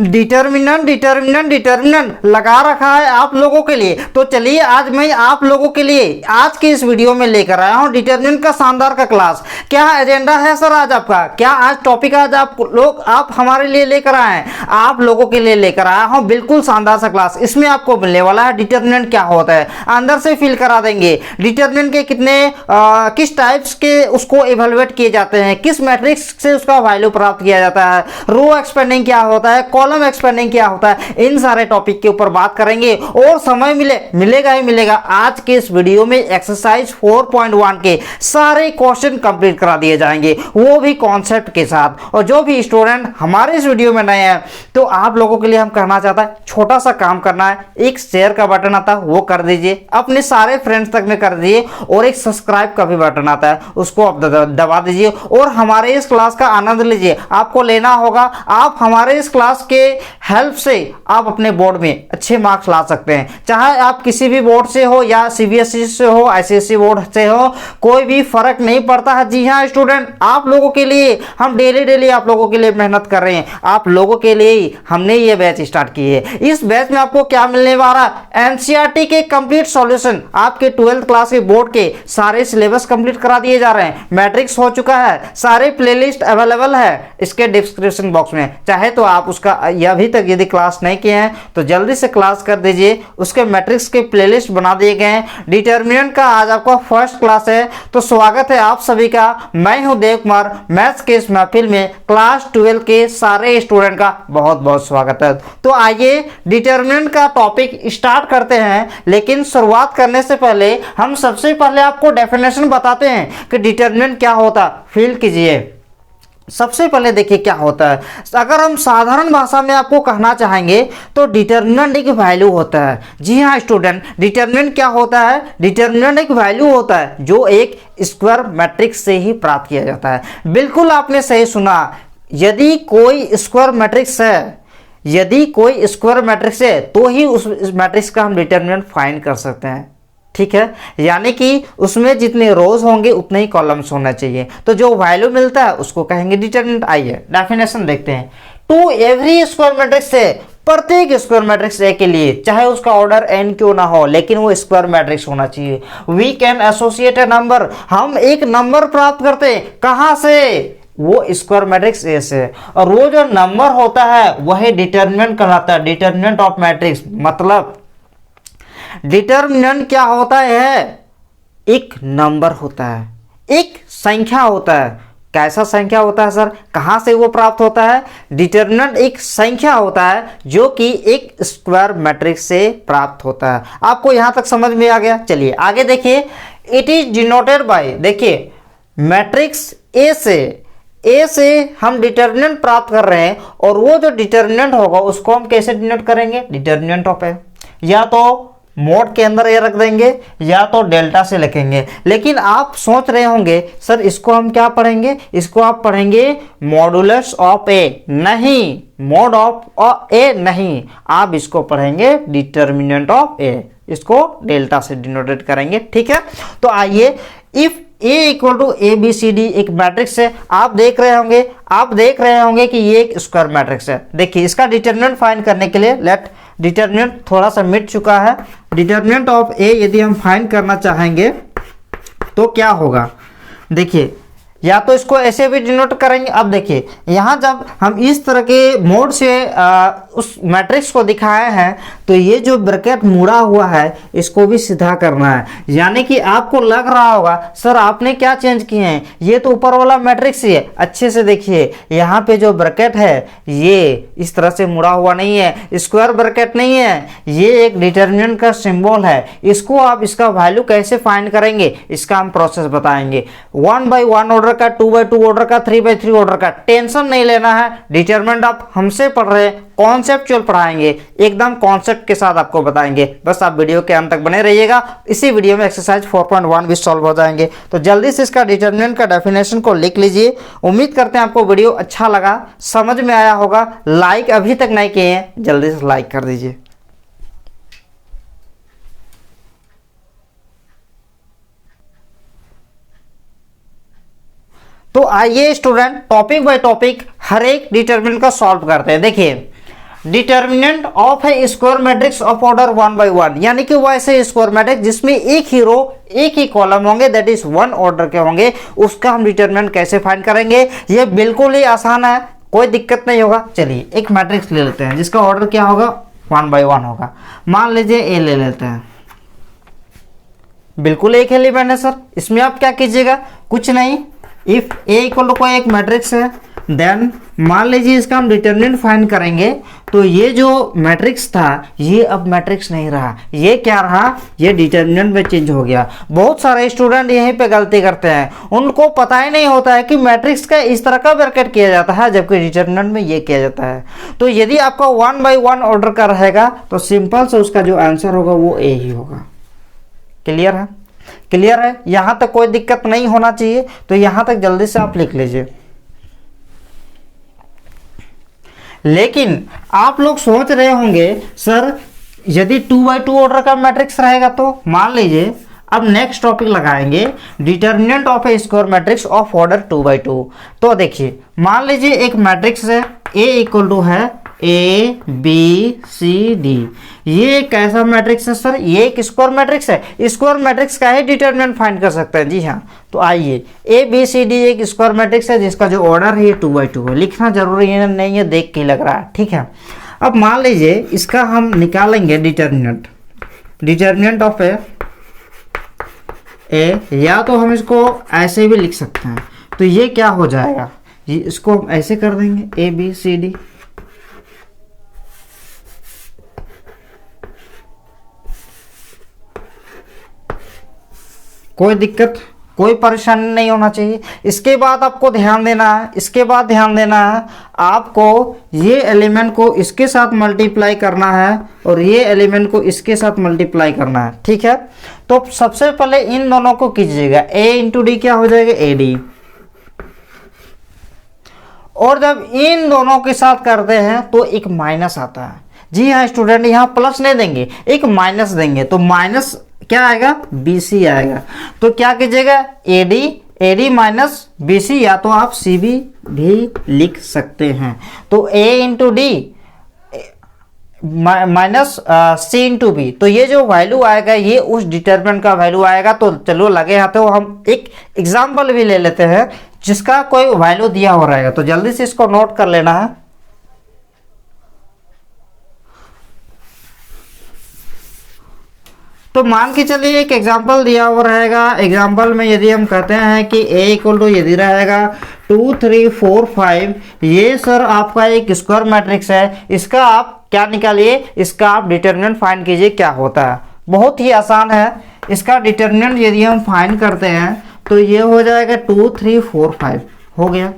Determinant determinant determinant लगा रखा है आप लोगों के लिए। तो चलिए आज मैं आप लोगों के लिए आज के इस वीडियो में लेकर आया हूं डिटर्मिनेंट का शानदार का क्लास। क्या एजेंडा है सर आज आपका, क्या आज टॉपिक आज आप हमारे लिए लेकर आए हैं? आप लोगों के लिए लेकर आया हूं बिल्कुल शानदार सा क्लास। इसमें आपको मिलने वाला है डिटर्मिनेंट क्या होता है, अंदर से फील करा देंगे डिटर्मिनेंट के कितने किस टाइप्स के उसको इवेलुएट किए जाते हैं, किस मैट्रिक्स से उसका वैल्यू प्राप्त किया जाता है, रो एक्सपेंडिंग क्या होता है, कॉलम एक्सपेंडिंग क्या होता है, इन सारे टॉपिक के ऊपर बात करेंगे। और समय मिलेगा ही मिलेगा। आज के इस वीडियो में एक्सरसाइज 4.1 के सारे क्वेश्चन कंप्लीट करा दिए जाएंगे, वो भी कॉन्सेप्ट के साथ। और जो भी स्टूडेंट हमारे इस वीडियो में नए हैं तो आप लोगों के लिए हम कहना चाहता है छोटा सा काम करना है, एक शेयर का बटन आता है वो कर दीजिए, अपने सारे फ्रेंड्स तक में कर दीजिए, और एक सब्सक्राइब का भी बटन आता है उसको आप दबा दीजिए और हमारे इस क्लास का आनंद लीजिए। आपको लेना होगा, आप हमारे इस क्लास के हेल्प से आप अपने बोर्ड में अच्छे मार्क्स ला सकते हैं। चाहे आप किसी भी बोर्ड से हो या सीबीएसई से हो, आईसीएसई बोर्ड से हो, कोई भी फर्क नहीं पड़ता है। जी हाँ स्टूडेंट, आप लोगों के लिए हम डेली आप लोगों के लिए मेहनत कर रहे हैं, आप लोगों के लिए ही हमने ये बैच स्टार्ट की है। इस बैच में आपको क्या मिलने वाला है, एनसीईआरटी के कंप्लीट सॉल्यूशन, आपके 12th क्लास के बोर्ड के सारे सिलेबस कंप्लीट करा दिए जा रहे हैं, मैट्रिक्स हो चुका है, सारे प्लेलिस्ट अवेलेबल है इसके डिस्क्रिप्शन बॉक्स में। चाहे तो आप उसका अभी तक यदि क्लास नहीं किए हैं तो जल्दी से क्लास कर दीजिए, उसके मैट्रिक्स के प्लेलिस्ट बना दिए गए हैं। डिटर्मिनेंट का आज आपका फर्स्ट क्लास है, तो स्वागत है आप सभी का। मैं हूं देव कुमार, मैथ्स के इस महफिल में क्लास 12 के सारे स्टूडेंट का बहुत बहुत स्वागत है। तो आइए डिटर्मिनेंट का टॉपिक स्टार्ट करते हैं, लेकिन शुरुआत करने से पहले हम सबसे पहले आपको डेफिनेशन बताते हैं कि डिटर्मिनेंट क्या होता है। फील कीजिए। सबसे पहले देखिए क्या होता है, अगर हम साधारण भाषा में आपको कहना चाहेंगे तो डिटर्मिनेंट एक वैल्यू होता है। जी हाँ स्टूडेंट, डिटर्मिनेंट क्या होता है, डिटर्मिनेंट एक वैल्यू होता है जो एक स्क्वायर मैट्रिक्स से ही प्राप्त किया जाता है। बिल्कुल आपने सही सुना, यदि कोई स्क्वायर मैट्रिक्स है, यदि कोई स्क्वायर मैट्रिक्स है तो ही उस मैट्रिक्स का हम डिटर्मिनेंट फाइंड कर सकते हैं। ठीक है, यानी कि उसमें जितने रोज होंगे उतने ही कॉलम्स होना चाहिए, तो जो वैल्यू मिलता है उसको कहेंगे डिटर्मिनेंट। आइए डेफिनेशन देखते हैं। टू एवरी स्क्वायर मैट्रिक्स है, प्रत्येक स्क्वायर मैट्रिक्स ए के लिए, चाहे उसका ऑर्डर n क्यों ना हो, लेकिन वो स्क्वायर मैट्रिक्स होना चाहिए। We can associate a number, हम एक नंबर प्राप्त करते हैं कहां से, वो स्क्वायर मैट्रिक्स ए से, और वो जो नंबर होता है वही डिटर्मिनेंट कहलाता है, डिटर्मिनेंट ऑफ मैट्रिक्स। मतलब डिटर्मिनेंट क्या होता है, एक नंबर होता है, एक संख्या होता है। कैसा संख्या होता है सर, कहां से वो प्राप्त होता है, डिटर्मिनेंट एक संख्या होता है जो कि एक स्क्वायर मैट्रिक्स से प्राप्त होता है। आपको यहां तक समझ में आ गया। चलिए आगे देखिए, इट इज डिनोटेड बाय, देखिए मैट्रिक्स ए से हम डिटर्मिनेंट प्राप्त कर रहे हैं, और वो जो डिटर्मिनेंट होगा उसको हम कैसे डिनोट करेंगे, डिटर्मिनेंट ऑफ ए, या तो मोड के अंदर ए रख देंगे या तो डेल्टा से लिखेंगे। लेकिन आप सोच रहे होंगे सर इसको हम क्या पढ़ेंगे, इसको आप पढ़ेंगे मॉडुलस ऑफ ए, नहीं, मोड ऑफ ए नहीं, आप इसको पढ़ेंगे डिटर्मिनेंट ऑफ ए, इसको डेल्टा से डिनोटेड करेंगे। ठीक है, तो आइए, if A equal to A B C D एक मैट्रिक्स है, आप देख रहे होंगे कि ये एक स्क्वायर मैट्रिक्स है। देखिए इसका डिटर्मिनेंट फाइंड करने के लिए लेट, डिटर्मिनेंट थोड़ा सा मिट चुका है, डिटर्मिनेंट ऑफ ए यदि हम फाइंड करना चाहेंगे तो क्या होगा, देखिए या तो इसको ऐसे भी डिनोट करेंगे। अब देखिए यहाँ जब हम इस तरह के मोड से उस मैट्रिक्स को दिखाए हैं तो ये जो ब्रैकेट मुड़ा हुआ है इसको भी सीधा करना है। यानी कि आपको लग रहा होगा सर आपने क्या चेंज किए हैं, ये तो ऊपर वाला मैट्रिक्स ही है। अच्छे से देखिए यहाँ पे जो ब्रैकेट है ये इस तरह से मुड़ा हुआ नहीं है, स्क्वायर ब्रैकेट नहीं है, ये एक डिटर्मिनेंट का सिंबल है। इसको आप इसका वैल्यू कैसे फाइंड करेंगे इसका हम प्रोसेस बताएंगे। 1 by 1 ऑर्डर का, 2 by 2 ऑर्डर का, 3 by 3 ऑर्डर का, टेंशन नहीं लेना है। डिटरमिनेंट आप हमसे पढ़ रहे हैं, कॉन्सेप्चुअल पढ़ाएंगे, एकदम कॉन्सेप्ट के साथ आपको बताएंगे। बस आप वीडियो के अंत तक बने रहिएगा, इसी वीडियो में एक्सरसाइज 4.1 भी सॉल्व हो जाएंगे। तो जल्दी से इसका डिटरमिनेंट का डेफिनेशन को लिख लीजिए। उम्मीद करते हैं आपको वीडियो अच्छा लगा, समझ में आया होगा। लाइक अभी तक नहीं किए हैं, जल्दी से लाइक कर दीजिए। तो आइए स्टूडेंट टॉपिक बाय टॉपिक हर एक डिटरमिनेंट का सॉल्व करते हैं। देखिए determinant of A square matrix of order 1 by 1, यानी कि वो ऐसे स्क्वायर मैट्रिक्स जिसमें एक ही रो एक ही कॉलम होंगे, दैट इज 1 ऑर्डर के होंगे, उसका हम डिटर्मिनेंट कैसे फाइंड करेंगे। ये बिल्कुल ही आसान है, कोई दिक्कत नहीं होगा। चलिए एक मैट्रिक्स ले लेते हैं जिसका ऑर्डर क्या होगा, 1 by 1 होगा। मान लीजिए ए ले लेते हैं, बिल्कुल एक एलिमेंट है सर। इसमें आप क्या कीजिएगा, कुछ नहीं, इफ ए इक्वल टू कोई एक मैट्रिक्स है, देन मान लीजिए इसका हम डिटर्मिनेंट फाइंड करेंगे, तो ये जो मैट्रिक्स था ये अब मैट्रिक्स नहीं रहा, ये क्या रहा, ये डिटर्मिनेंट में चेंज हो गया। बहुत सारे स्टूडेंट यहीं पे गलती करते हैं, उनको पता ही नहीं होता है कि मैट्रिक्स का इस तरह का ब्रैकेट किया जाता है, जबकि डिटर्मिनेंट में ये किया जाता है। तो यदि आपका 1 by 1 ऑर्डर का रहेगा तो सिंपल से उसका जो आंसर होगा वो ए ही होगा। क्लियर है, क्लियर है, यहां तक कोई दिक्कत नहीं होना चाहिए। तो यहां तक जल्दी से आप लिख लीजिए। लेकिन आप लोग सोच रहे होंगे सर यदि 2 by 2 ऑर्डर का मैट्रिक्स रहेगा तो मान लीजिए, अब नेक्स्ट टॉपिक लगाएंगे determinant of A square matrix of order 2 by 2। तो देखिए मान लीजिए एक मैट्रिक्स है, ए इक्वल टू है ए बी सी डी, ये एक कैसा मैट्रिक्स है सर, ये एक स्क्वायर मैट्रिक्स है। स्क्वायर मैट्रिक्स का ही डिटर्मिनेंट फाइंड कर सकते हैं, जी हाँ। तो आइए, ए बी सी डी एक स्क्वायर मैट्रिक्स है जिसका जो ऑर्डर है ये 2 by 2 है। लिखना जरूरी है नहीं है, देख के लग रहा है, ठीक है। अब मान लीजिए इसका हम निकालेंगे डिटर्मिनेंट, डिटर्मिनेंट ऑफ ए, या तो हम इसको ऐसे भी लिख सकते हैं। तो ये क्या हो जाएगा, ये इसको हम ऐसे कर देंगे, ए बी सी डी। कोई दिक्कत, कोई परेशानी नहीं होना चाहिए। इसके बाद आपको ध्यान देना है, इसके बाद ध्यान देना है, आपको ये एलिमेंट को इसके साथ मल्टीप्लाई करना है और ये एलिमेंट को इसके साथ मल्टीप्लाई करना है, ठीक है। तो सबसे पहले इन दोनों को कीजिएगा, ए इंटू डी क्या हो जाएगा, ए डी। और जब इन दोनों के साथ करते हैं तो एक माइनस आता है। जी हाँ स्टूडेंट, यहाँ प्लस नहीं देंगे, एक माइनस देंगे, तो माइनस क्या आएगा, बी सी आएगा। तो क्या कीजिएगा, A D minus B C, या तो आप सी बी भी लिख सकते हैं। तो ए इंटू डी माइनस सी इंटू बी, तो ये जो वैल्यू आएगा ये उस डिटर्मिनेंट का वैल्यू आएगा। तो चलो लगे हाथ हो, हम एक एग्जाम्पल भी ले लेते हैं जिसका कोई वैल्यू दिया हो रहेगा। तो जल्दी से इसको नोट कर लेना है। तो मान के चलिए एक एग्जाम्पल दिया हुआ रहेगा। एग्जाम्पल में यदि हम कहते हैं कि a इक्वल टू यदि रहेगा 2 3 4 5, ये सर आपका एक स्क्वायर मैट्रिक्स है। इसका आप क्या निकालिए, इसका आप डिटर्मिनेंट फाइंड कीजिए क्या होता है। बहुत ही आसान है, इसका डिटर्मिनेंट यदि हम फाइंड करते हैं तो ये हो जाएगा 2 3 4 5 हो गया।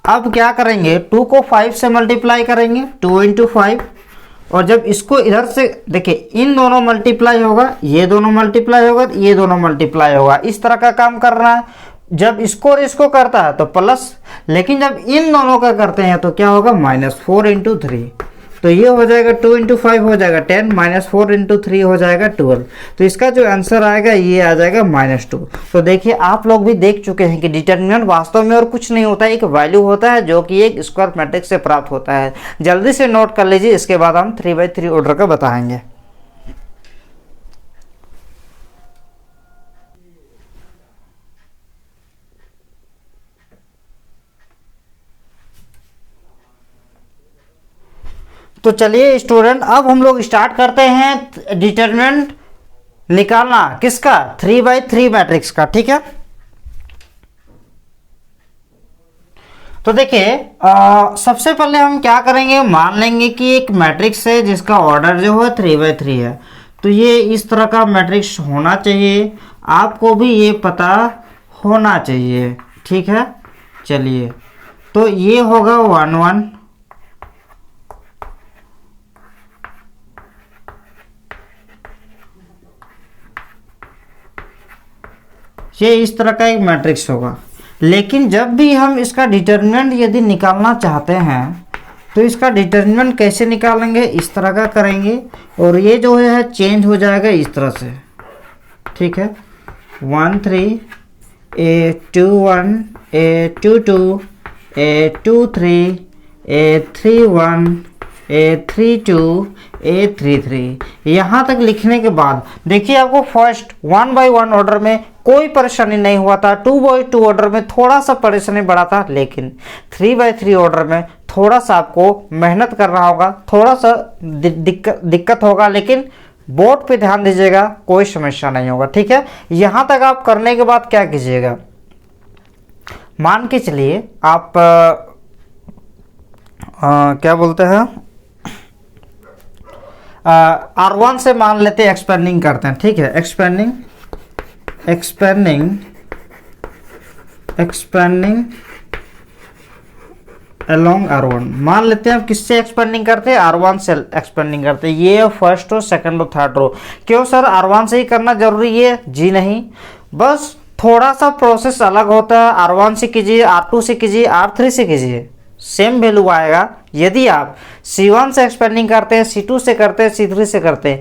अब क्या करेंगे, 2 को 5 से मल्टीप्लाई करेंगे, 2 इंटू 5, और जब इसको इधर से देखिए इन दोनों मल्टीप्लाई होगा, ये दोनों मल्टीप्लाई होगा, ये दोनों मल्टीप्लाई होगा, इस तरह का काम करना है। जब इसको और इसको करता है तो प्लस, लेकिन जब इन दोनों का करते हैं तो क्या होगा, -4 इंटू 3। तो ये हो जाएगा 2 इंटू 5 हो जाएगा 10, -4 इंटू 3 हो जाएगा 12। तो इसका जो आंसर आएगा ये आ जाएगा -2। तो देखिए आप लोग भी देख चुके हैं कि डिटर्मिनेंट वास्तव में और कुछ नहीं होता है, एक वैल्यू होता है जो कि एक स्क्वायर मैट्रिक्स से प्राप्त होता है। जल्दी से नोट कर लीजिए, इसके बाद हम 3 by 3 ऑर्डर का बताएंगे। तो चलिए स्टूडेंट, अब हम लोग स्टार्ट करते हैं डिटर्मिनेंट निकालना, किसका, 3 by 3 मैट्रिक्स का, ठीक है। तो देखिए सबसे पहले हम क्या करेंगे, मान लेंगे कि एक मैट्रिक्स है जिसका ऑर्डर जो है 3 by 3 है। तो ये इस तरह का मैट्रिक्स होना चाहिए, आपको भी ये पता होना चाहिए, ठीक है। चलिए तो ये होगा 1 1, ये इस तरह का एक मैट्रिक्स होगा। लेकिन जब भी हम इसका डिटर्मिनेंट यदि निकालना चाहते हैं तो इसका डिटर्मिनेंट कैसे निकालेंगे, इस तरह का करेंगे और ये जो है चेंज हो जाएगा इस तरह से, ठीक है। 1 3 a 2 1 a 2 2 a 2 3 A31 A32 A33। यहाँ तक लिखने के बाद देखिए आपको फर्स्ट 1 बाई 1 ऑर्डर में कोई परेशानी नहीं हुआ था, 2 बाई 2 ऑर्डर में थोड़ा सा परेशानी बढ़ा था, लेकिन 3 बाई 3 ऑर्डर में थोड़ा सा आपको मेहनत करना होगा, थोड़ा सा दिक्कत होगा, लेकिन बोर्ड पे ध्यान दीजिएगा, कोई समस्या नहीं होगा। ठीक है, यहाँ तक आप करने के बाद क्या कीजिएगा, मान के चलिए आप क्या बोलते हैं R1 से मान लेते हैं एक्सपेंडिंग करते हैं। ठीक है, एक्सपेंडिंग अलोंग R1 मान लेते हैं। हम किससे एक्सपेंडिंग करते हैं, R1 से एक्सपेंडिंग करते हैं। ये first row, second row, third row. क्यों सर R1 से ही करना जरूरी है? जी नहीं, बस थोड़ा सा प्रोसेस अलग होता है। R1 से कीजिए, R2 से कीजिए, R3 से कीजिए, सेम वैल्यू आएगा। यदि आप C1 से एक्सपेंडिंग करते हैं, C2 से करते हैं, C3 से करते हैं,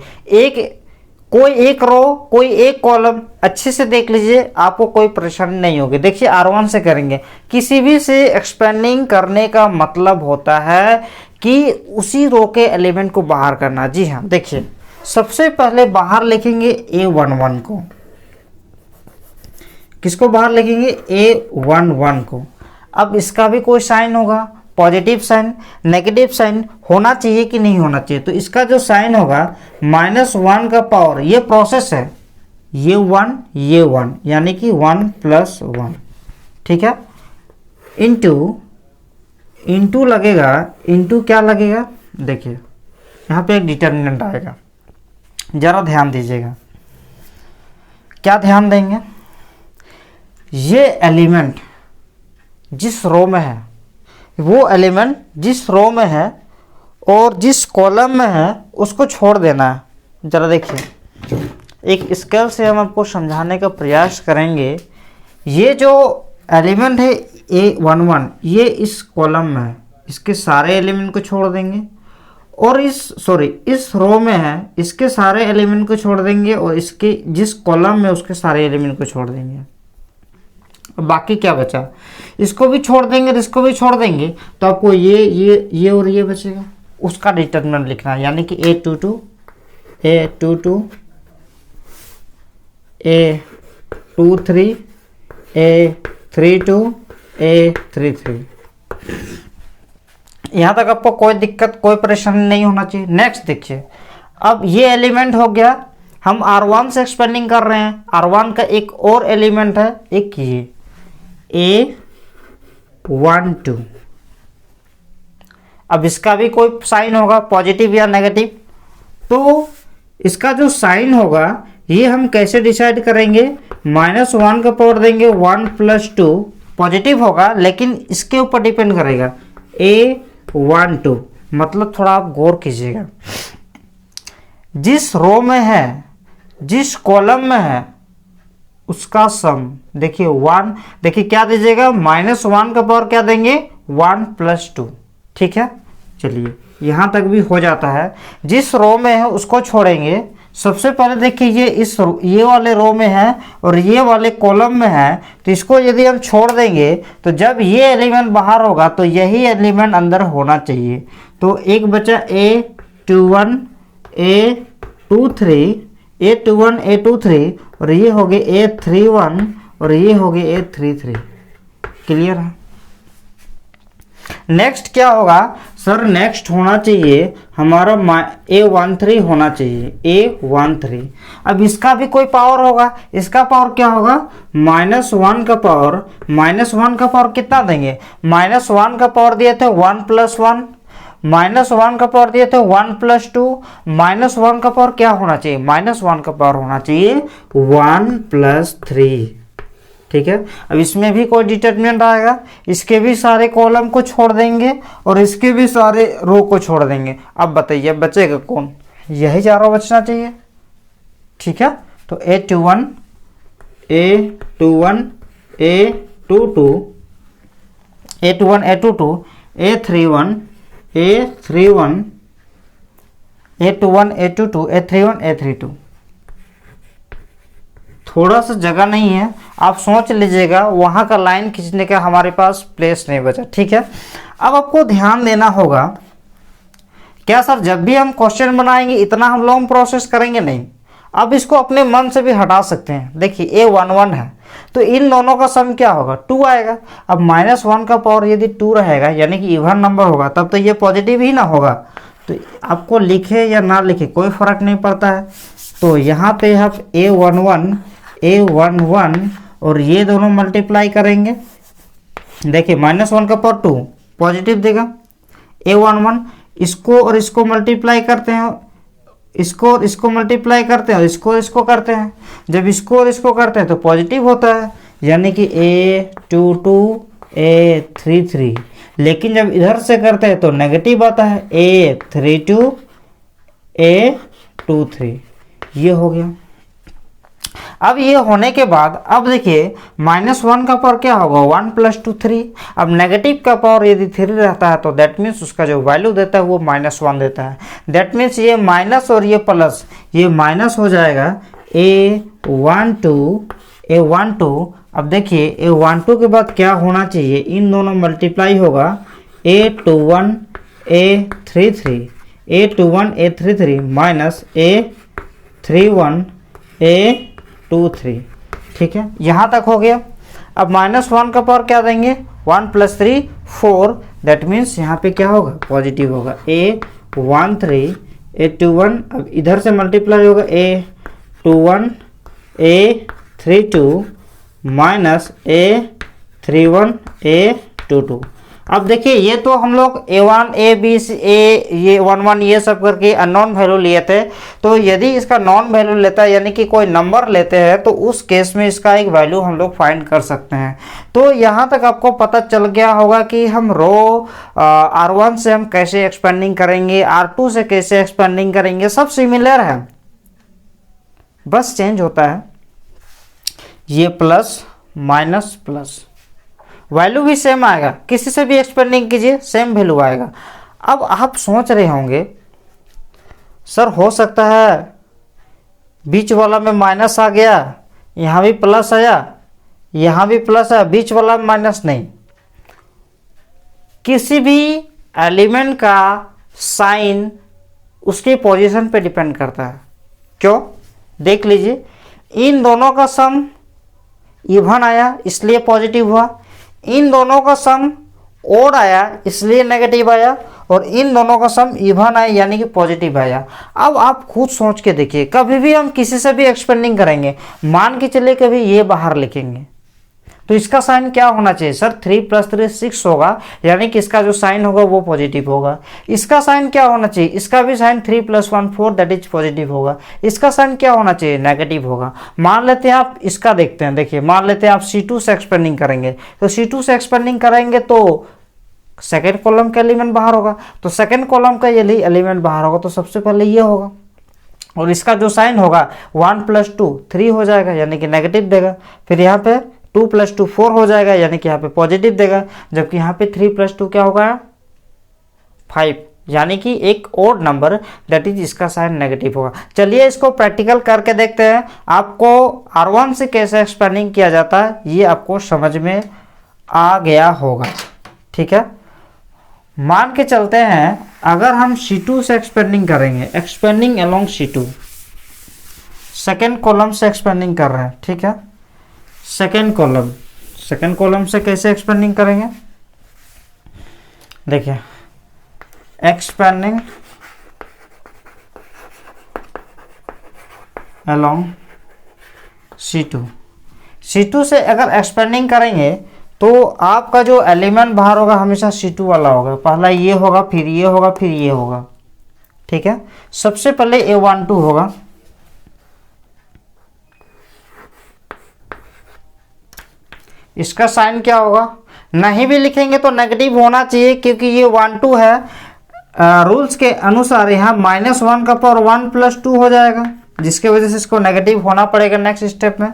कोई एक रो, कोई एक कॉलम अच्छे से देख लीजिए, आपको कोई परेशानी नहीं होगी। देखिए R1 से करेंगे, किसी भी से एक्सपेंडिंग करने का मतलब होता है कि उसी रो के एलिमेंट को बाहर करना। जी हाँ, देखिए सबसे पहले बाहर लिखेंगे A11 को। किसको बाहर लिखेंगे? A11 को। अब इसका भी कोई साइन होगा, पॉजिटिव साइन, नेगेटिव साइन होना चाहिए कि नहीं होना चाहिए? तो इसका जो साइन होगा -1 का पावर, ये प्रोसेस है, ये 1 यानी कि 1 + 1। ठीक है, इंटू लगेगा, इंटू क्या लगेगा? देखिए यहाँ पे एक डिटर्मिनेंट आएगा, जरा ध्यान दीजिएगा। क्या ध्यान देंगे? ये एलिमेंट जिस रो में है, वो एलिमेंट जिस रो में है और जिस कॉलम में है उसको छोड़ देना है। जरा देखिए, एक स्केल से हम आपको समझाने का प्रयास करेंगे। ये जो एलिमेंट है A11, ये इस कॉलम में है, इसके सारे एलिमेंट को छोड़ देंगे। और इस रो में है, इसके सारे एलिमेंट को छोड़ देंगे, और इसके जिस कॉलम में उसके सारे एलिमेंट को छोड़ देंगे। बाकी क्या बचा? इसको भी छोड़ देंगे, इसको भी छोड़ देंगे, तो आपको ये और ये बचेगा। उसका डिटरमिनेंट लिखना है, यानी कि A22 A23 A32 A33। यहाँ तक आपको कोई दिक्कत, कोई परेशानी नहीं होना चाहिए। नेक्स्ट देखिए, अब ये एलिमेंट हो गया, हम R1 से एक्सपेंडिंग कर रहे हैं। R1 का एक और एलिमेंट है, एक ये A12। अब इसका भी कोई साइन होगा, पॉजिटिव या नेगेटिव। तो इसका जो साइन होगा, ये हम कैसे डिसाइड करेंगे? -1 का पावर देंगे, 1 + 2 पॉजिटिव होगा, लेकिन इसके ऊपर डिपेंड करेगा। A12 मतलब थोड़ा आप गौर कीजिएगा, जिस रो में है, जिस कॉलम में है, उसका सम। देखिए 1, देखिए क्या दीजिएगा, -1 का पावर क्या देंगे? 1 + 2। ठीक है, चलिए यहाँ तक भी हो जाता है। जिस रो में है उसको छोड़ेंगे। सबसे पहले देखिए, ये वाले रो में है और ये वाले कॉलम में है, तो इसको यदि हम छोड़ देंगे, तो जब ये एलिमेंट बाहर होगा तो यही एलिमेंट अंदर होना चाहिए। तो एक बचा A21 A23 A21 A23, और ये हो गए A31 और ये हो गए A33। क्लियर है? नेक्स्ट क्या होगा सर? नेक्स्ट होना चाहिए हमारा A13 होना चाहिए, A13। अब इसका भी कोई पावर होगा, इसका पावर क्या होगा? -1 का पावर, -1 का पावर कितना देंगे? -1 का पावर दिए थे 1 + 1, -1 का पावर दिए थे 1 + 2, -1 का पावर क्या होना चाहिए? -1 का पावर होना चाहिए 1 + 3। ठीक है, अब इसमें भी कोई डिटर्मिनेंट आएगा, इसके भी सारे कॉलम को छोड़ देंगे और इसके भी सारे रो को छोड़ देंगे। अब बताइए बचेगा कौन? यही चारों बचना चाहिए। ठीक है, तो A21 A22 A21 A22 A31 A31 A21 A22 A31 A32। थोड़ा सा जगह नहीं है, आप सोच लीजिएगा, वहाँ का लाइन खींचने का हमारे पास प्लेस नहीं बचा। ठीक है, अब आपको ध्यान देना होगा, क्या सर जब भी हम क्वेश्चन बनाएंगे इतना हम लॉन्ग प्रोसेस करेंगे? नहीं, अब इसको अपने मन से भी हटा सकते हैं। देखिए A11 है तो इन दोनों का सम क्या होगा? 2 आएगा। अब -1 का पावर यदि 2 रहेगा यानी कि इवन नंबर होगा तब तो ये पॉजिटिव ही ना होगा। तो आपको लिखे या ना लिखे कोई फर्क नहीं पड़ता है। तो यहाँ पे आप A11 और ये दोनों मल्टीप्लाई करेंगे। देखिए -1 का पावर 2 पॉजिटिव देगा। A11 इसको और इसको मल्टीप्लाई करते हैं, इसको और इसको मल्टीप्लाई करते हैं और इसको और इसको करते हैं। जब इसको और इसको करते हैं तो पॉजिटिव होता है, यानी कि A22 A33। लेकिन जब इधर से करते हैं तो नेगेटिव आता है, A32 A23। ये हो गया। अब ये होने के बाद अब देखिए -1 का पावर क्या होगा? 1 + 2 3। अब नेगेटिव का पावर यदि 3 रहता है तो दैट मीन्स उसका जो वैल्यू देता है वो -1 देता है। दैट मीन्स ये माइनस और ये प्लस, ये माइनस हो जाएगा A12। अब देखिए A12 के बाद क्या होना चाहिए? इन दोनों मल्टीप्लाई होगा, A21 A33 minus A31 A23। ठीक है, यहाँ तक हो गया। अब -1 का पावर क्या देंगे? 1 + 3 4। दैट मीन्स यहाँ पे क्या होगा? पॉजिटिव होगा। A13 A21। अब इधर से मल्टीप्लाई होगा, A21 A32 minus A31 A22। अब देखिए ये तो हम लोग A1 A B C A ये 1 ये सब करके अननोन वैल्यू लिए थे। तो यदि इसका नॉन वैल्यू लेता है यानी कि कोई नंबर लेते हैं तो उस केस में इसका एक वैल्यू हम लोग फाइंड कर सकते हैं। तो यहाँ तक आपको पता चल गया होगा कि हम रो R1 से हम कैसे एक्सपेंडिंग करेंगे, R2 से कैसे एक्सपेंडिंग करेंगे, सब सिमिलर है, बस चेंज होता है ये प्लस माइनस प्लस। वैल्यू भी सेम आएगा, किसी से भी एक्सपेंडिंग कीजिए सेम वैल्यू आएगा। अब आप सोच रहे होंगे सर हो सकता है बीच वाला में माइनस आ गया, यहाँ भी प्लस आया, यहाँ भी प्लस आया, बीच वाला में माइनस नहीं। किसी भी एलिमेंट का साइन उसकी पोजीशन पे डिपेंड करता है। क्यों? देख लीजिए, इन दोनों का सम इवन आया इसलिए पॉजिटिव हुआ, इन दोनों का सम ओड आया इसलिए नेगेटिव आया, और इन दोनों का सम इवन आया यानी कि पॉजिटिव आया। अब आप खुद सोच के देखिए, कभी भी हम किसी से भी एक्सपेंडिंग करेंगे, मान के चलिए कभी ये बाहर लिखेंगे तो इसका साइन क्या होना चाहिए? सर 3 + 3 6 होगा, यानी कि इसका जो साइन होगा वो पॉजिटिव होगा। इसका साइन क्या होना चाहिए? इसका भी साइन 3 + 1 4 दैट इज पॉजिटिव होगा। इसका साइन क्या होना चाहिए? नेगेटिव होगा। मान लेते हैं आप इसका देखते हैं, देखिए मान लेते हैं आप C2 से एक्सपेंडिंग करेंगे, तो C2 से एक्सपेंडिंग करेंगे तो सेकेंड कॉलम का एलिमेंट बाहर होगा, तो सेकेंड कॉलम का यदि एलिमेंट बाहर होगा तो सबसे पहले ये होगा, और इसका जो साइन होगा 1 + 2 3 हो जाएगा यानी कि नेगेटिव देगा। फिर यहाँ पे 2 + 2 4 हो जाएगा यानी कि यहाँ पे पॉजिटिव देगा, जबकि यहाँ पे 3 + 2 क्या होगा? 5, यानी कि एक ओड नंबर, दैट इज इसका साइन नेगेटिव होगा। चलिए इसको प्रैक्टिकल करके देखते हैं। आपको R1 से कैसे एक्सपेंडिंग किया जाता है ये आपको समझ में आ गया होगा। ठीक है, मान के चलते हैं अगर हम C2 से एक्सपेंडिंग करेंगे, expanding along C2, second column से एक्सपेंडिंग कर रहे हैं। ठीक है, सेकेंड कॉलम से कैसे एक्सपेंडिंग करेंगे? देखिए एक्सपेंडिंग अलोंग C2 से अगर एक्सपेंडिंग करेंगे तो आपका जो एलिमेंट बाहर होगा हमेशा C2 वाला होगा। पहला ये होगा, फिर ये होगा, फिर ये होगा। ठीक है, सबसे पहले A12 होगा, इसका साइन क्या होगा? नहीं भी लिखेंगे तो नेगेटिव होना चाहिए क्योंकि ये 1 2 है। रूल्स के अनुसार यहाँ -1 का पावर 1 + 2 हो जाएगा, जिसके वजह से इसको नेगेटिव होना पड़ेगा नेक्स्ट स्टेप में।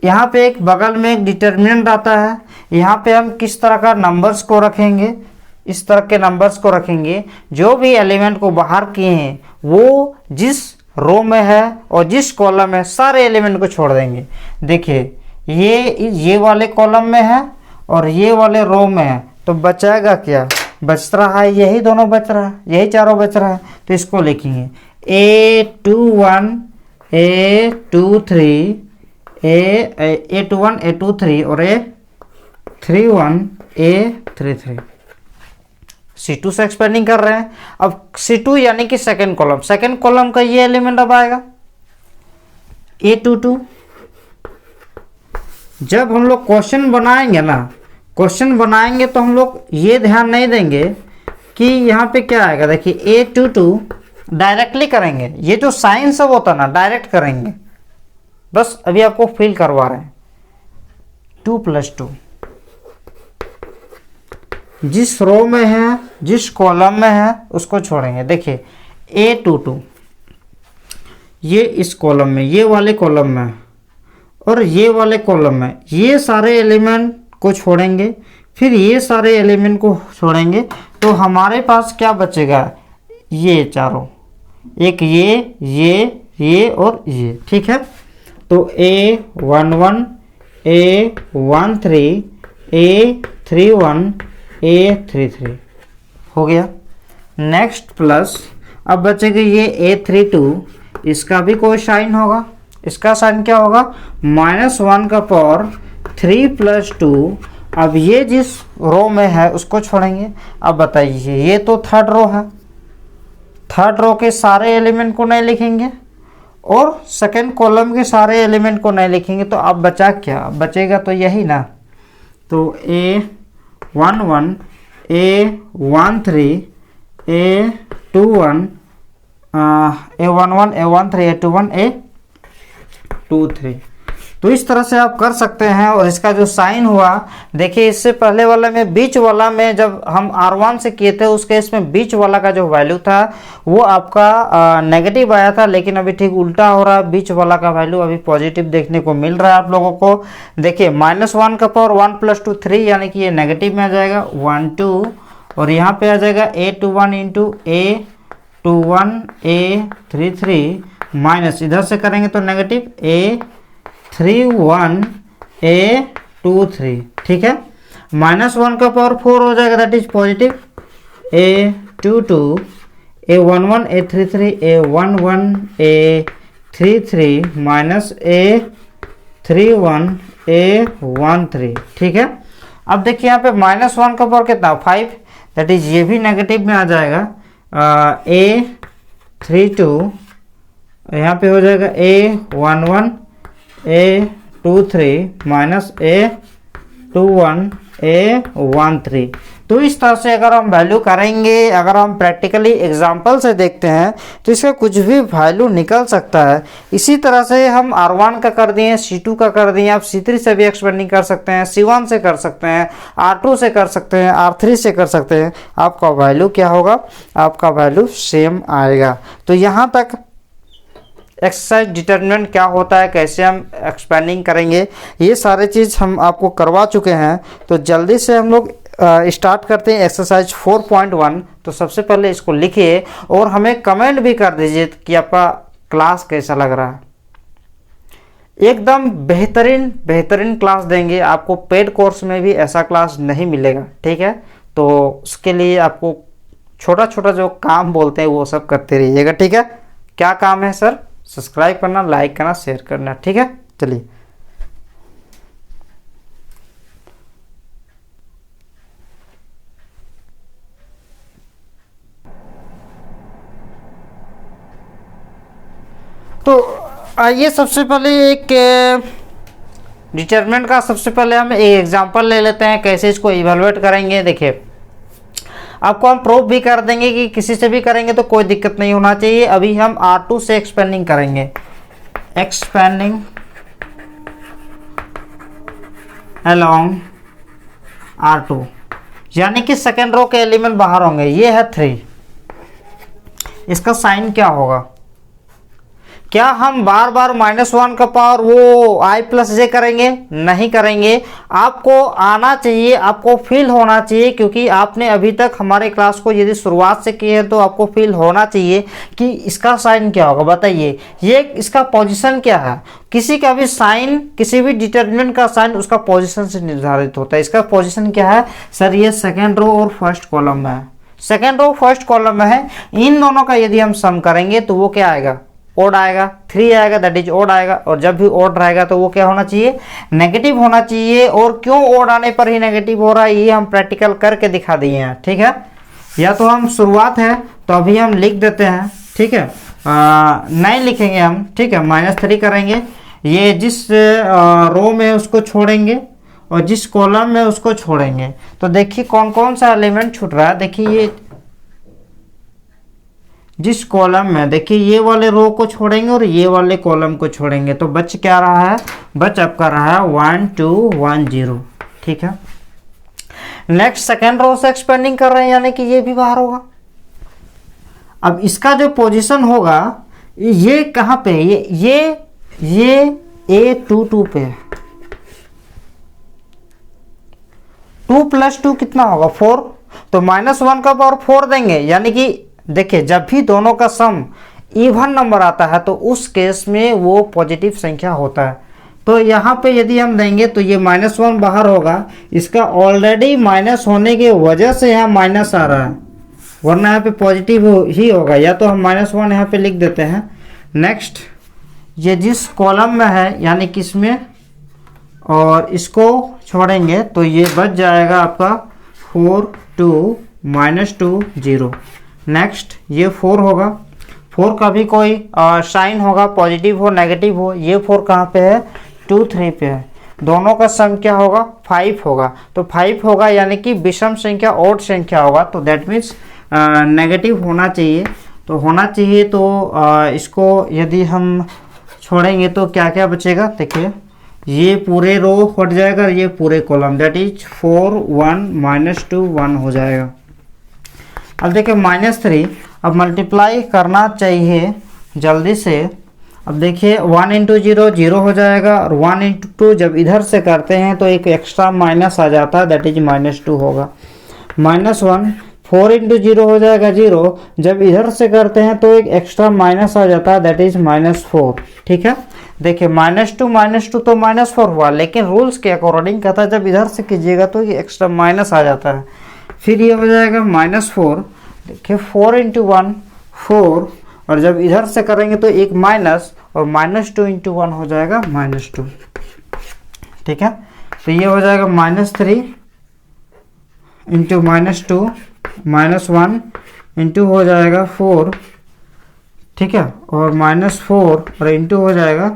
यहाँ पे एक बगल में एक डिटर्मिनेंट आता है, यहाँ पे हम किस तरह का नंबर्स को रखेंगे? इस तरह के नंबर्स को रखेंगे। जो भी एलिमेंट को बाहर किए हैं वो जिस रो में है और जिस कॉलम में, सारे एलिमेंट को छोड़ देंगे। देखिए ये वाले कॉलम में है और ये वाले रो में है, तो बचाएगा क्या? बच रहा है यही दोनों बच रहा है, यही चारों बच रहा है। तो इसको लिखेंगे A21 A23 A21 A23 और A31 A33। C2 से एक्सपेंडिंग कर रहे हैं। अब C2 यानी कि सेकेंड कॉलम, सेकेंड कॉलम का ये एलिमेंट अब आएगा A22। जब हम लोग क्वेश्चन बनाएंगे ना, क्वेश्चन बनाएंगे तो हम लोग ये ध्यान नहीं देंगे कि यहाँ पे क्या आएगा। देखिए A22 डायरेक्टली करेंगे, ये जो साइन सब होता है ना डायरेक्ट करेंगे, बस अभी आपको फील करवा रहे हैं। 2 + 2 जिस रो में है, जिस कॉलम में है उसको छोड़ेंगे। देखिए A22 ये इस कॉलम में, ये वाले कॉलम में और ये वाले कॉलम में, ये सारे एलिमेंट को छोड़ेंगे, फिर ये सारे एलिमेंट को छोड़ेंगे, तो हमारे पास क्या बचेगा, ये चारों, एक ये और ये। ठीक है, तो A11 A13 A31 A33 हो गया। नेक्स्ट प्लस अब बचेगा ये A32, इसका भी कोई साइन होगा, इसका साइन क्या होगा, -1 का पावर 3 + 2। अब ये जिस रो में है उसको छोड़ेंगे। अब बताइए ये तो थर्ड रो है, थर्ड रो के सारे एलिमेंट को नहीं लिखेंगे और सेकेंड कॉलम के सारे एलिमेंट को नहीं लिखेंगे, तो अब बचा क्या, बचेगा तो यही ना। तो A11 A13 A21 A11 A13 A21 A23। तो इस तरह से आप कर सकते हैं। और इसका जो साइन हुआ, देखिए इससे पहले वाला में बीच वाला में जब हम R1 से किए थे उस केस में बीच वाला का जो वैल्यू था वो आपका नेगेटिव आया था, लेकिन अभी ठीक उल्टा हो रहा है, बीच वाला का वैल्यू अभी पॉजिटिव देखने को मिल रहा है आप लोगों को। देखिए -1 का पावर 1 + 2 3, यानी कि ये नेगेटिव में आ जाएगा 1 2, और यहाँ पे आ जाएगा A21 × A21 A33 माइनस इधर से करेंगे तो नेगेटिव A31 A23। ठीक है, -1 का पावर 4 हो जाएगा, that is positive A22 A11 A33 A11 A33 minus A31 A13। ठीक है, अब देखिए यहाँ पे -1 का पावर कितना 5, दैट इज ये भी नेगेटिव में आ जाएगा। A32 यहाँ पे हो जाएगा A11 A23 minus A21 A13। तो इस तरह से अगर हम वैल्यू करेंगे, अगर हम प्रैक्टिकली एग्जांपल से देखते हैं तो इसका कुछ भी वैल्यू निकल सकता है। इसी तरह से हम R1 का कर दिए, C2 का कर दिए, आप C3 से भी एक्सपेंडिंग कर सकते हैं, C1 से कर सकते हैं, R2 से कर सकते हैं, R3 से कर सकते हैं। आपका वैल्यू क्या होगा, आपका वैल्यू सेम आएगा। तो यहाँ तक एक्सरसाइज डिटरमिनेंट क्या होता है, कैसे हम एक्सपेंडिंग करेंगे, ये सारे चीज़ हम आपको करवा चुके हैं। तो जल्दी से हम लोग स्टार्ट करते हैं एक्सरसाइज 4.1। तो सबसे पहले इसको लिखिए और हमें कमेंट भी कर दीजिए कि आपका क्लास कैसा लग रहा है। एकदम बेहतरीन क्लास देंगे आपको, पेड कोर्स में भी ऐसा क्लास नहीं मिलेगा। ठीक है, तो उसके लिए आपको छोटा छोटा जो काम बोलते हैं वो सब करते रहिएगा। ठीक है, क्या काम है सर, सब्सक्राइब करना, लाइक करना, शेयर करना। ठीक है, चलिए तो आइए सबसे पहले एक डिटरमिनेंट का सबसे पहले हम एक एग्जांपल ले लेते हैं, कैसे इसको इवेलुएट करेंगे। देखिए आपको हम प्रूफ भी कर देंगे कि किसी से भी करेंगे तो कोई दिक्कत नहीं होना चाहिए। अभी हम R2 से एक्सपेंडिंग करेंगे, एक्सपेंडिंग अलोंग R2, यानी कि सेकेंड रो के एलिमेंट बाहर होंगे। ये है 3, इसका साइन क्या होगा, क्या हम बार बार -1 का पावर वो i प्लस जे करेंगे? नहीं करेंगे। आपको आना चाहिए, आपको फील होना चाहिए, क्योंकि आपने अभी तक हमारे क्लास को यदि शुरुआत से की है तो आपको फील होना चाहिए कि इसका साइन क्या होगा। बताइए, ये इसका पोजीशन क्या है? किसी का भी साइन, किसी भी डिटर्मिनेंट का साइन उसका पोजीशन से निर्धारित होता है। इसका पोजीशन क्या है सर? ये सेकेंड रो और फर्स्ट कॉलम में है। सेकेंड रो फर्स्ट कॉलम में है। इन दोनों का यदि हम सम करेंगे तो वो क्या आएगा? ओड आएगा, 3 आएगा, दैट इज ओड आएगा। और जब भी ओड रहेगा तो वो क्या होना चाहिए? नेगेटिव होना चाहिए। और क्यों ओड आने पर ही नेगेटिव हो रहा है ये हम प्रैक्टिकल करके दिखा दिए हैं, ठीक है। या तो हम शुरुआत है तो अभी हम लिख देते हैं, ठीक है। नहीं लिखेंगे हम, ठीक है, -3 करेंगे। ये जिस रो में उसको छोड़ेंगे और जिस कॉलम में उसको छोड़ेंगे। तो देखिए कौन कौन सा एलिमेंट छूट रहा है। देखिए ये जिस कॉलम में, देखिए ये वाले रो को छोड़ेंगे और ये वाले कॉलम को छोड़ेंगे तो बच क्या रहा है? बच आपका रहा है 1 2 1 0, ठीक है। नेक्स्ट सेकेंड रो से एक्सपेंडिंग कर रहे हैं, यानी कि ये भी बाहर होगा। अब इसका जो पोजीशन होगा ये कहाँ पे? ये A22 पे है। 2 + 2 कितना होगा? 4। तो -1 का पावर 4 देंगे, यानी कि देखिए जब भी दोनों का सम इवन नंबर आता है तो उस केस में वो पॉजिटिव संख्या होता है। तो यहाँ पे यदि हम देंगे तो ये -1 बाहर होगा। इसका ऑलरेडी माइनस होने की वजह से यहाँ माइनस आ रहा है, वरना यहाँ पे पॉजिटिव ही होगा। या तो हम -1 यहाँ पे लिख देते हैं। नेक्स्ट, ये जिस कॉलम में है यानी कि इसमें, और इसको छोड़ेंगे तो ये बच जाएगा आपका 4 2 -2 0। नेक्स्ट, ये 4 होगा। 4 का भी कोई साइन होगा, पॉजिटिव हो नेगेटिव हो। ये 4 कहाँ पे है? 2 3 पे है। दोनों का सम क्या होगा? 5 होगा। तो 5 होगा यानी कि विषम संख्या, ओड संख्या होगा। तो दैट मीन्स नेगेटिव होना चाहिए। तो होना चाहिए तो इसको यदि हम छोड़ेंगे तो क्या क्या बचेगा? देखिए ये पूरे रो हट जाएगा, ये पूरे कॉलम, दैट इज 4 1 -2 1 हो जाएगा। अब देखिए -3, अब मल्टीप्लाई करना चाहिए जल्दी से। अब देखिए 1 × 0 0 हो जाएगा, और 1 × 2 जब इधर से करते हैं तो एक एक्स्ट्रा माइनस आ जाता है, दैट इज -2 होगा। -1 4 × 0 हो जाएगा 0, जब इधर से करते हैं तो एक एक्स्ट्रा माइनस आ जाता है, दैट इज -4, ठीक है। देखिए -2 तो -4 हुआ, लेकिन रूल्स के अकॉर्डिंग कहता है जब इधर से कीजिएगा तो ये एक्स्ट्रा माइनस आ जाता है। फिर ये हो जाएगा -4। देखिए 4 × 1 4, और जब इधर से करेंगे तो एक माइनस, और -2 × 1 हो जाएगा -2, ठीक है। तो ये हो जाएगा -3 × -2 -1 इंटू हो जाएगा 4, ठीक है। और -4 और इंटू हो जाएगा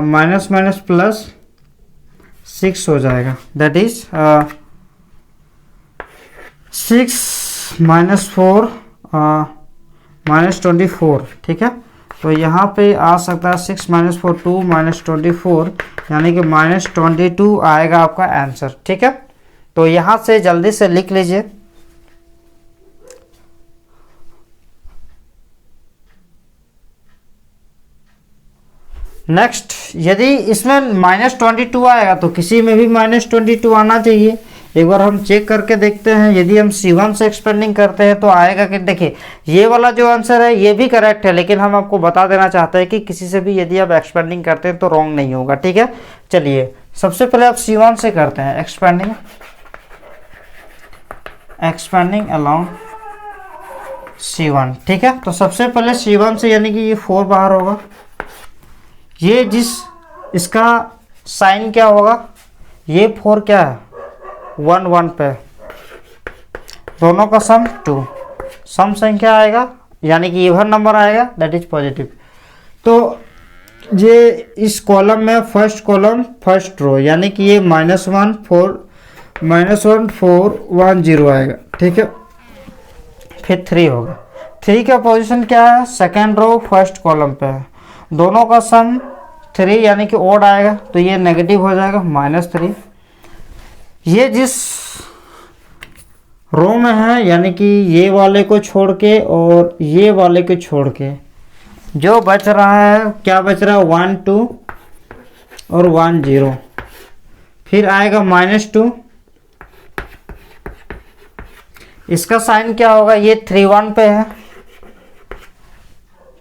माइनस प्लस 6 हो जाएगा, दैट इज 6 -4 -24, ठीक है। तो यहाँ पे आ सकता है 6 -4 2 -24, यानी कि -22 आएगा आपका आंसर, ठीक है। तो यहाँ से जल्दी से लिख लीजिए। नेक्स्ट, यदि इसमें -22 आएगा तो किसी में भी -22 आना चाहिए। एक बार हम चेक करके देखते हैं। यदि हम C1 से एक्सपेंडिंग करते हैं तो आएगा कि, देखिए ये वाला जो आंसर है ये भी करेक्ट है, लेकिन हम आपको बता देना चाहते हैं कि किसी से भी यदि आप एक्सपेंडिंग करते हैं तो रॉन्ग नहीं होगा, ठीक है। चलिए सबसे पहले आप C1 से करते हैं एक्सपेंडिंग अलोंग C1, ठीक है। तो सबसे पहले C1 से, यानी कि ये 4 बाहर होगा। ये इसका साइन क्या होगा? ये 4 क्या है? 1 1 पे, दोनों का सम 2, सम संख्या आएगा यानी कि इवन नंबर आएगा, दैट इज पॉजिटिव। तो ये इस कॉलम में फर्स्ट कॉलम फर्स्ट रो, यानी कि ये -1 4 1 0 आएगा, ठीक है। फिर 3 होगा। 3 का पोजीशन क्या है? सेकेंड रो फर्स्ट कॉलम पे है। दोनों का सम 3 यानी कि ओड आएगा, तो ये नेगेटिव हो जाएगा -3। ये जिस रो में है, यानी कि ये वाले को छोड़ के और ये वाले को छोड़ के, जो बच रहा है क्या बच रहा है, 1 2 और 1 0, फिर आएगा -2, इसका साइन क्या होगा, ये 3 1 पे है,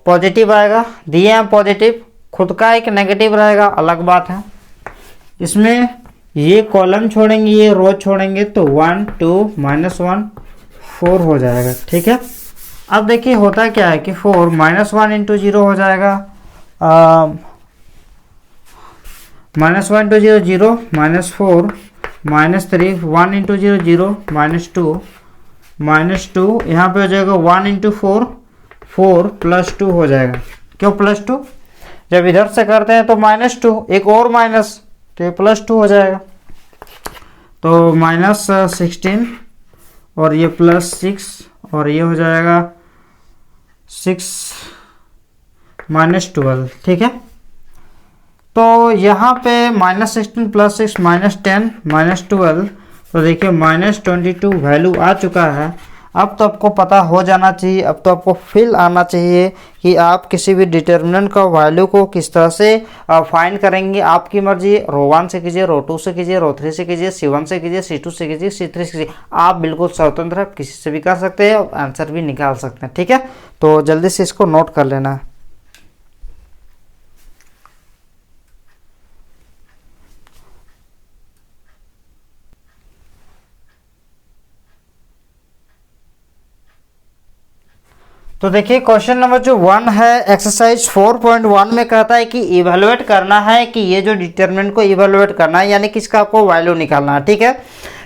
पॉजिटिव आएगा, दिए हैं पॉजिटिव, खुद का एक नेगेटिव रहेगा, अलग बात है। इसमें ये कॉलम छोड़ेंगे, ये रो छोड़ेंगे, तो 1 2 -1 4 हो जाएगा। ठीक है, अब देखिए होता क्या है कि 4 -1 इंटू 0 हो जाएगा, -1 इंटू 0 0, -4 -3, 1 इंटू 0 0, -2 यहाँ पे हो जाएगा 1 इंटू 4 4 +2 हो जाएगा। क्यों +2, जब इधर से करते हैं तो -2, एक और माइनस, तो ये +2 हो जाएगा, तो -16 और ये +6 और ये हो जाएगा 6 -12। ठीक है, तो यहाँ पे -16 +6 -10 -12, तो देखिए -22 वैल्यू आ चुका है। अब तो आपको पता हो जाना चाहिए, अब तो आपको फील आना चाहिए कि आप किसी भी डिटर्मिनेंट का वैल्यू को किस तरह से फाइंड करेंगे। आपकी मर्जी, रो 1 से कीजिए, रो 2 से कीजिए, रो 3 से कीजिए, C1 से कीजिए, C2 से कीजिए, C3 से कीजिए, आप बिल्कुल स्वतंत्र है, किसी से भी कर सकते हैं और आंसर भी निकाल सकते हैं। ठीक है, तो जल्दी से इसको नोट कर लेना है। तो देखिए क्वेश्चन नंबर जो 1 है एक्सरसाइज 4.1 में कहता है कि इवेलुएट करना है, कि ये जो डिटरमिनेंट को इवेलुएट करना है, यानी कि इसका आपको वैल्यू निकालना है। ठीक है,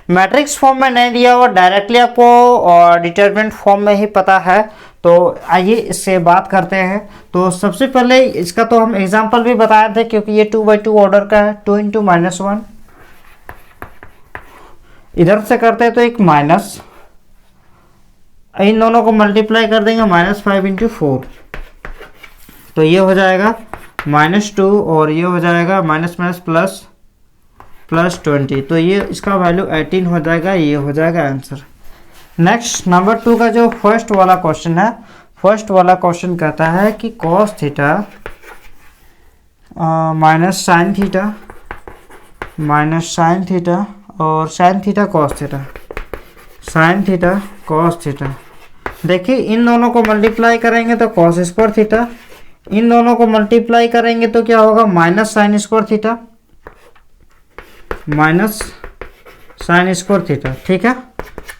मैट्रिक्स फॉर्म में नहीं दिया हुआ, डायरेक्टली आपको डिटरमिनेंट फॉर्म में ही पता है। तो आइए इससे बात करते हैं। तो सबसे पहले इसका तो हम एग्जाम्पल भी बताए थे, क्योंकि ये 2/2 ऑर्डर का है, 2 × -1, इधर से करते हैं तो एक माइनस, इन दोनों को मल्टीप्लाई कर देंगे, -5 × 4, तो ये हो जाएगा -2 और ये हो जाएगा +20, तो ये इसका वैल्यू 18 हो जाएगा, ये हो जाएगा आंसर। नेक्स्ट नंबर 2 का जो फर्स्ट वाला क्वेश्चन है, फर्स्ट वाला क्वेश्चन कहता है कि cos थीटा -sin थीटा और sin theta cos theta, sin theta cos theta. देखिए इन दोनों को मल्टीप्लाई करेंगे तो cos स्क्वायर थीटा, इन दोनों को मल्टीप्लाई करेंगे तो क्या होगा, -sin square theta, -sin square theta. ठीक है,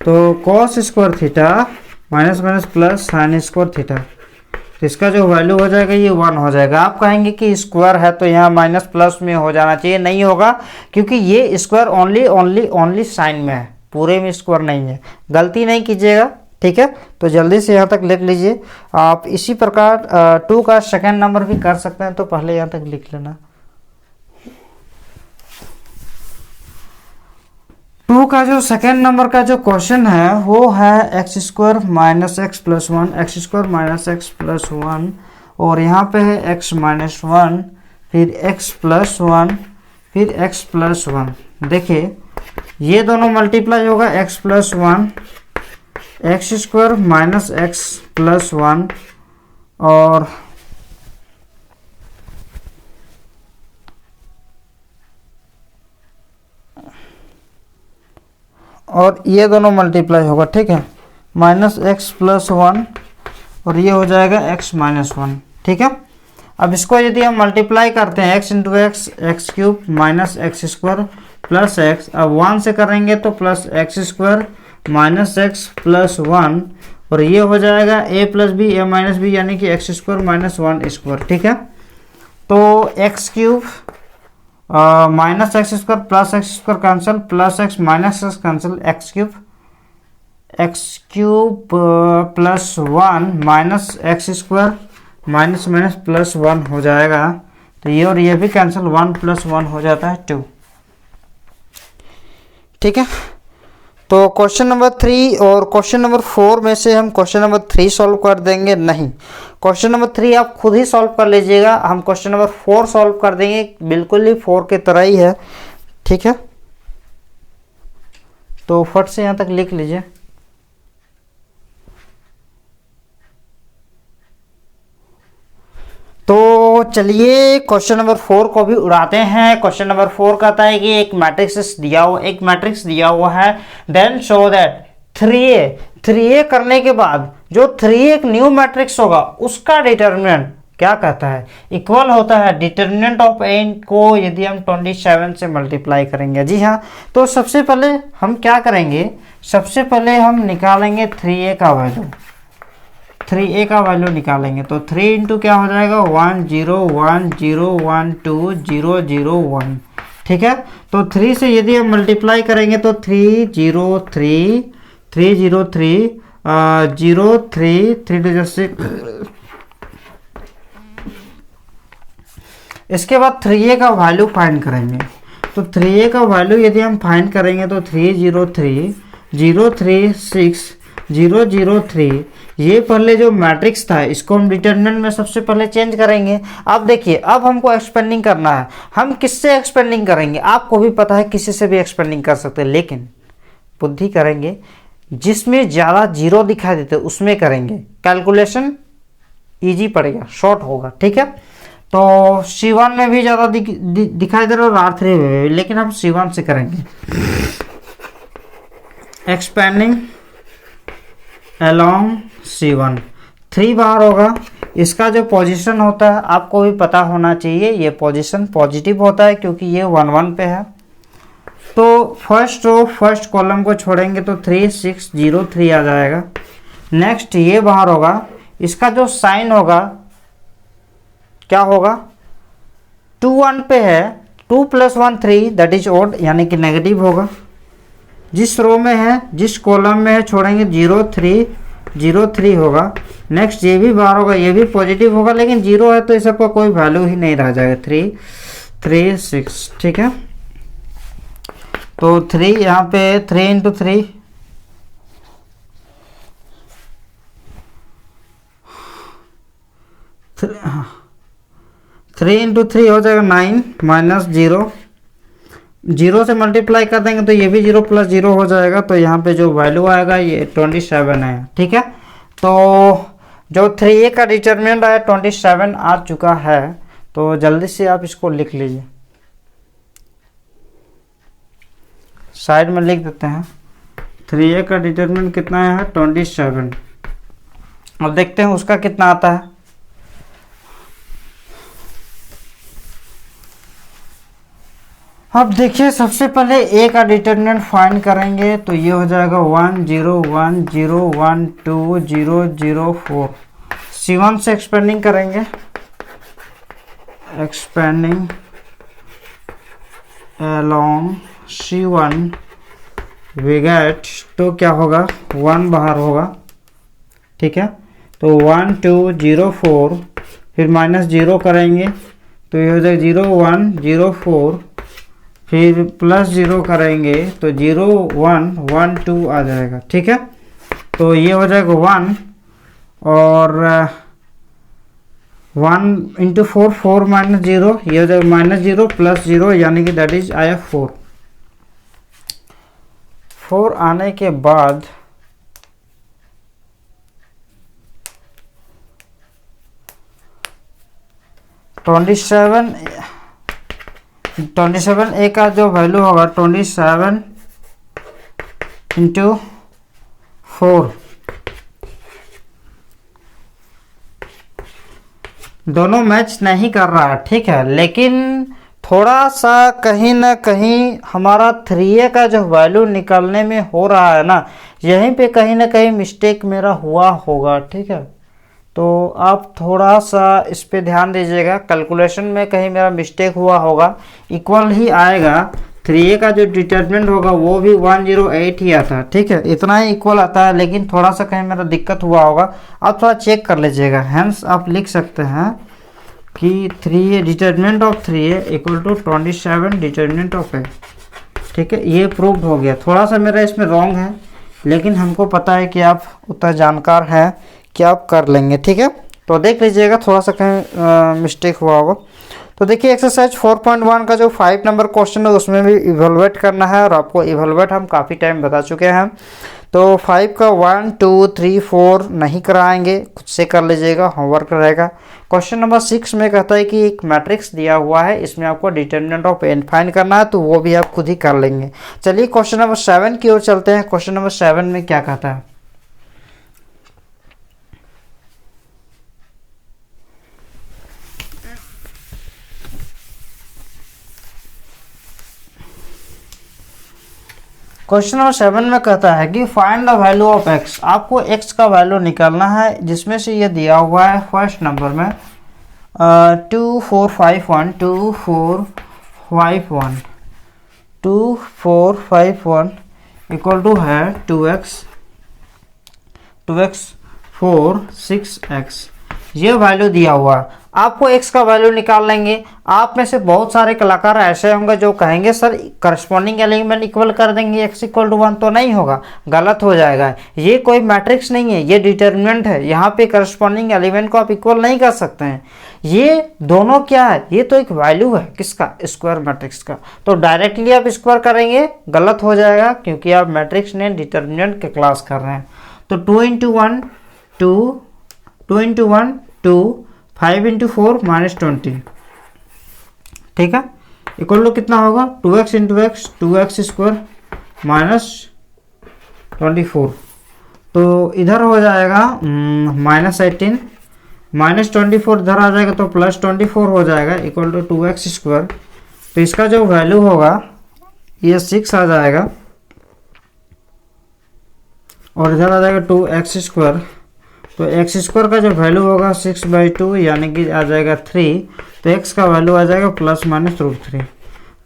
तो cos square theta minus plus sin square theta, तो इसका जो वैल्यू हो जाएगा ये 1 हो जाएगा। आप कहेंगे कि स्क्वायर है तो यहाँ माइनस प्लस में हो जाना चाहिए, नहीं होगा, क्योंकि ये स्क्वायर ओनली साइन में है, पूरे में स्क्वायर नहीं है, गलती नहीं कीजिएगा। ठीक है, तो जल्दी से यहाँ तक लिख लीजिए। आप इसी प्रकार 2 का सेकेंड नंबर भी कर सकते हैं, तो पहले यहाँ तक लिख लेना। 2 का जो सेकेंड नंबर का जो क्वेश्चन है वो है x² - x + 1, x² - x + 1, और यहाँ पे है x - 1, फिर x + 1, फिर x + 1। देखिए ये दोनों मल्टीप्लाई होगा, x + 1, x² - x + 1, और ये दोनों मल्टीप्लाई होगा। ठीक है, -x + 1 और ये हो जाएगा x - 1। ठीक है, अब इसको यदि हम मल्टीप्लाई करते हैं, x × x x³ - x² + x, अब 1 से करेंगे तो +x² - x + 1, और ये हो जाएगा a + b a - b, यानी कि x² - 1²। ठीक है, तो x³ -x² + x² cancel, +x -x cancel, x³ + 1 -x² +1 हो जाएगा, तो ये और ये भी कैंसिल, 1 + 1 हो जाता है 2। ठीक है, तो क्वेश्चन नंबर 3 और क्वेश्चन नंबर 4 में से हम क्वेश्चन नंबर 3 सॉल्व कर देंगे, नहीं, क्वेश्चन नंबर 3 आप खुद ही सॉल्व कर लीजिएगा, हम क्वेश्चन नंबर 4 सॉल्व कर देंगे, बिल्कुल ही 4 के तरह ही है। ठीक है, तो फट से यहाँ तक लिख लीजिए। चलिए क्वेश्चन नंबर 4 को भी उड़ाते हैं। क्वेश्चन नंबर 4 कहता है कि एक मैट्रिक्स दिया हुआ है, देन शो दैट 3a करने के बाद जो 3a एक न्यू मैट्रिक्स होगा उसका डिटर्मिनेंट क्या कहता है, इक्वल होता है डिटर्मिनेंट ऑफ n को यदि हम 27 से मल्टीप्लाई करेंगे। जी हाँ, तो सबसे पहले हम क्या करेंगे, सबसे पहले हम निकालेंगे 3a का वैल्यू, 3a का वैल्यू निकालेंगे। तो 3 इंटू क्या हो जाएगा 1 0 1 0 1 2 0 0 1। ठीक है, तो 3 से यदि हम मल्टीप्लाई करेंगे तो 3 0 3 3 0 3 0 3 3 2 6। इसके बाद 3a का वैल्यू फाइंड करेंगे। तो 3a का वैल्यू यदि हम फाइंड करेंगे तो 3 0 3 0 3 6 0 0 3। ये पहले जो मैट्रिक्स था इसको हम डिटरमिनेंट में सबसे पहले चेंज करेंगे। अब देखिए, अब हमको एक्सपेंडिंग करना है। हम किससे एक्सपेंडिंग करेंगे, आपको भी पता है किसी से भी एक्सपेंडिंग कर सकते हैं, लेकिन बुद्धि करेंगे जिसमें ज़्यादा जीरो दिखाई देते उसमें करेंगे। कैलकुलेशन ईजी पड़ेगा, शॉर्ट होगा। ठीक है, तो C1 में भी ज़्यादा दिखाई दे रहा है और R3 में भी, लेकिन हम C1 से करेंगे। एक्सपेंडिंग अलोंग C1, 3 बार होगा। इसका जो पोजीशन होता है आपको भी पता होना चाहिए, ये पोजीशन पॉजिटिव होता है क्योंकि ये 1 1 पे है। तो फर्स्ट रो फर्स्ट कॉलम को छोड़ेंगे तो 3 6 0 3 आ जाएगा। नेक्स्ट ये बाहर होगा, इसका जो साइन होगा क्या होगा, 2 1 पे है, 2 + 1 3 दैट इज ऑड, यानी कि नेगेटिव होगा। जिस रो में है, जिस कॉलम में है छोड़ेंगे 0 3 0 3 होगा। नेक्स्ट ये भी बाहर होगा, ये भी पॉजिटिव होगा, लेकिन 0 है तो इस सबका कोई वैल्यू ही नहीं रह जाएगा। 3 3 6। ठीक है, तो 3 यहाँ पे 3 इंटू 3 3 इंटू 3 हो जाएगा 9 माइनस 0, 0 से मल्टीप्लाई कर देंगे तो ये भी 0 + 0 हो जाएगा। तो यहाँ पे जो वैल्यू आएगा ये 27 है। ठीक है, तो जो 3a का डिटरमिनेंट आया 27 आ चुका है। तो जल्दी से आप इसको लिख लीजिए, साइड में लिख देते हैं। 3a का डिटरमिनेंट कितना है 27। अब देखते हैं उसका कितना आता है। अब देखिए, सबसे पहले a का डिटरमिनेंट फाइंड करेंगे तो ये हो जाएगा 1 0 1 0 1 2 0 0 4। C1 से एक्सपेंडिंग करेंगे, expanding along C1 we get, तो क्या होगा 1 बाहर होगा। ठीक है, तो 1 2 0 4, फिर माइनस 0 करेंगे तो ये हो जाएगा 0 1 0 4, फिर प्लस 0 करेंगे तो 0 1 1 2 आ जाएगा। ठीक है, तो ये हो जाएगा 1 और 1 इंटू 4 4 माइनस 0, ये हो जाएगा -0 + 0, यानी कि दैट इज आया 4। 4 आने के बाद ट्वेंटी सेवन ए का जो वैल्यू होगा 27 इंटू 4, दोनों मैच नहीं कर रहा है। ठीक है, लेकिन थोड़ा सा कहीं ना कहीं हमारा 3a का जो वैल्यू निकालने में हो रहा है ना, यहीं पे कहीं ना कहीं मिस्टेक मेरा हुआ होगा। ठीक है, तो आप थोड़ा सा इस पे ध्यान दीजिएगा, कैलकुलेशन में कहीं मेरा मिस्टेक हुआ होगा। इक्वल ही आएगा, 3a का जो डिटरमिनेंट होगा वो भी 108 ही आता है। ठीक है, इतना ही इक्वल आता है, लेकिन थोड़ा सा कहीं मेरा दिक्कत हुआ होगा, आप थोड़ा चेक कर लीजिएगा। हैंस आप लिख सकते हैं कि 3a determinant of 3a equal to 27 determinant of a। ठीक है, ये प्रूव्ड हो गया। थोड़ा सा मेरा इसमें रॉन्ग है, लेकिन हमको पता है कि आप उतना जानकार हैं कि आप कर लेंगे। ठीक है, तो देख लीजिएगा, थोड़ा सा कहीं मिस्टेक हुआ होगा। तो देखिए एक्सरसाइज 4.1 का जो 5 नंबर क्वेश्चन है उसमें भी इवैल्यूएट करना है, और आपको इवैल्यूएट हम काफ़ी टाइम बता चुके हैं। तो 5 का 1 2 3 4 नहीं कराएंगे, खुद से कर लीजिएगा, होमवर्क रहेगा। क्वेश्चन नंबर 6 में कहता है कि एक मैट्रिक्स दिया हुआ है, इसमें आपको डिटर्मिनेंट ऑफ एन फाइंड करना है, तो वो भी आप खुद ही कर लेंगे। चलिए क्वेश्चन नंबर 7 की ओर चलते हैं। क्वेश्चन नंबर 7 में क्या कहता है? क्वेश्चन नंबर 7 में कहता है कि find the value of x। आपको x का वैल्यू निकालना है, जिसमें से ये दिया हुआ है फर्स्ट नंबर में 2 4 5 1 2 4 5 1 2 4 5 1 इक्वल टू है 2x 4 6x। ये वैल्यू दिया हुआ है, आपको x का वैल्यू निकाल लेंगे। आप में से बहुत सारे कलाकार ऐसे होंगे जो कहेंगे सर करस्पॉन्डिंग एलिमेंट इक्वल कर देंगे x इक्वल टू 1, तो नहीं होगा, गलत हो जाएगा। ये कोई मैट्रिक्स नहीं है, ये डिटर्मिनेंट है। यहाँ पे करस्पॉन्डिंग एलिमेंट को आप इक्वल नहीं कर सकते हैं। ये दोनों क्या है? ये तो एक वैल्यू है, किसका? स्क्वायर मैट्रिक्स का। तो डायरेक्टली आप स्क्वायर करेंगे, गलत हो जाएगा, क्योंकि आप मैट्रिक्स ने डिटर्मिनेंट के क्लास कर रहे हैं। तो 2 × 1 2 2 × 1 2 5 × 4 -20, ठीक है, इक्वल टू कितना होगा? 2x × x 2x square -24। तो इधर हो जाएगा -18 -24, इधर आ जाएगा तो +24 हो जाएगा, इक्वल टू 2x स्क्वायर। तो इसका जो वैल्यू होगा ये 6 आ जाएगा, और इधर आ जाएगा 2x स्क्वायर। तो x स्क्वायर का जो वैल्यू होगा 6/2 यानी कि आ जाएगा 3। तो x का वैल्यू आ जाएगा ±√3।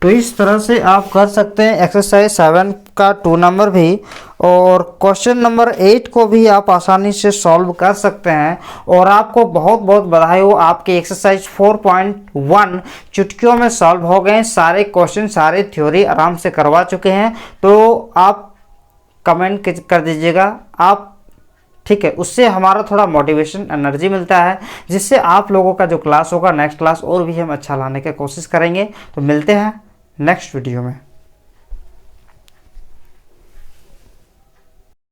तो इस तरह से आप कर सकते हैं एक्सरसाइज 7 का 2 नंबर भी, और क्वेश्चन नंबर 8 को भी आप आसानी से सॉल्व कर सकते हैं। और आपको बहुत बहुत बधाई हो, आपके एक्सरसाइज 4.1 चुटकियों में सॉल्व हो गए। सारे क्वेश्चन सारे थ्योरी आराम से करवा चुके हैं। तो आप कमेंट कर दीजिएगा आप, ठीक है, उससे हमारा थोड़ा मोटिवेशन एनर्जी मिलता है, जिससे आप लोगों का जो क्लास होगा नेक्स्ट क्लास और भी हम अच्छा लाने की कोशिश करेंगे। तो मिलते हैं नेक्स्ट वीडियो में।